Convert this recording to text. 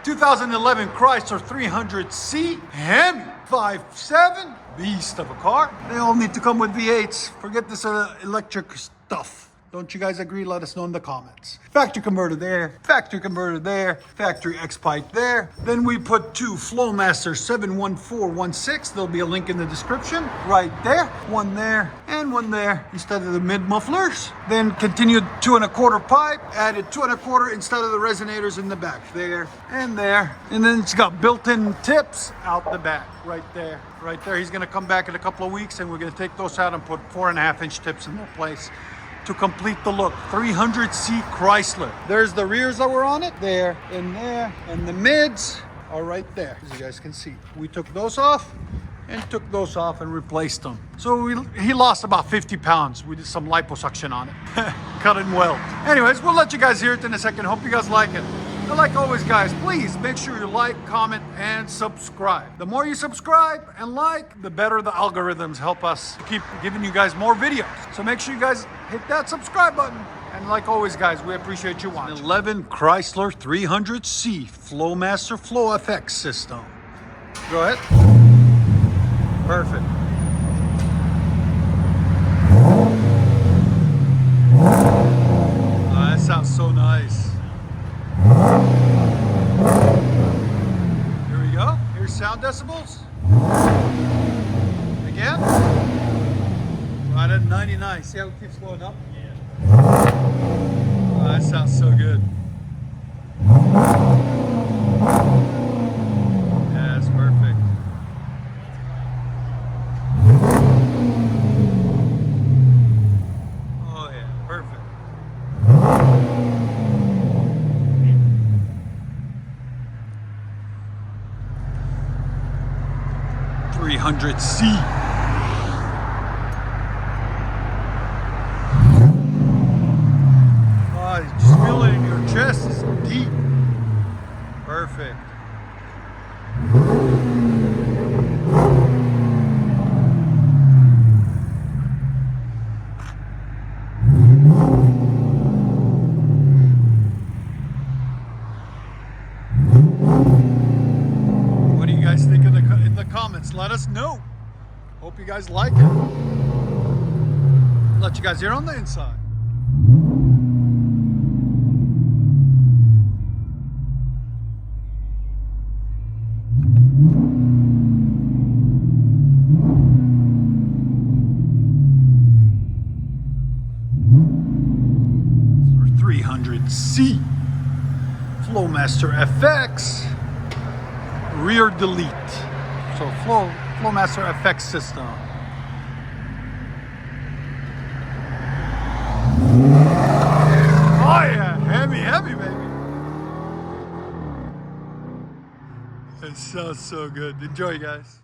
2011 Chrysler 300C HEMI 5.7, beast of a car. They all need to come with V8s. Forget this electric stuff. Don't you guys agree? Let us know in the comments. Factory converter there, factory converter there, factory X pipe there. Then we put two FLOWMASTER 71416. There'll be a link in the description right there. One there and one there instead of the mid mufflers. Then continued 2 1/4 pipe, added 2 1/4 instead of the resonators in the back there and there. And then it's got built-in tips out the back right there. Right there. He's gonna come back in a couple of weeks and we're gonna take those out and put 4.5-inch tips in their place to complete the look. 300C Chrysler. There's the rears that were on it, there, and the mids are right there, as you guys can see. We took those off and took those off and replaced them. So he lost about 50 pounds. We did some liposuction on it. Cut and weld. Anyways, we'll let you guys hear it in a second. Hope you guys like it. And like always, guys, please make sure you like, comment, and subscribe. The more you subscribe and like, the better the algorithms help us to keep giving you guys more videos. So make sure you guys hit that subscribe button. And like always, guys, we appreciate you watching. 11 Chrysler 300C FLOWMASTER Flow FX system. Go ahead. Perfect. Oh, that sounds so nice. Here we go. Here's sound decibels. Again. Right at 99. See how it keeps going up? Yeah. Oh, that sounds so good. Yeah, that's perfect. Oh yeah, perfect. 300C. Oh, you just feel it in your chest. It's deep. Perfect. What do you guys think in the comments? Let us know. Hope you guys like it. Let you guys hear on the inside. This is our 300C FLOWMASTER FX rear delete. So FLOWMASTER FX system. Oh yeah, heavy baby. It sounds so good. Enjoy, guys.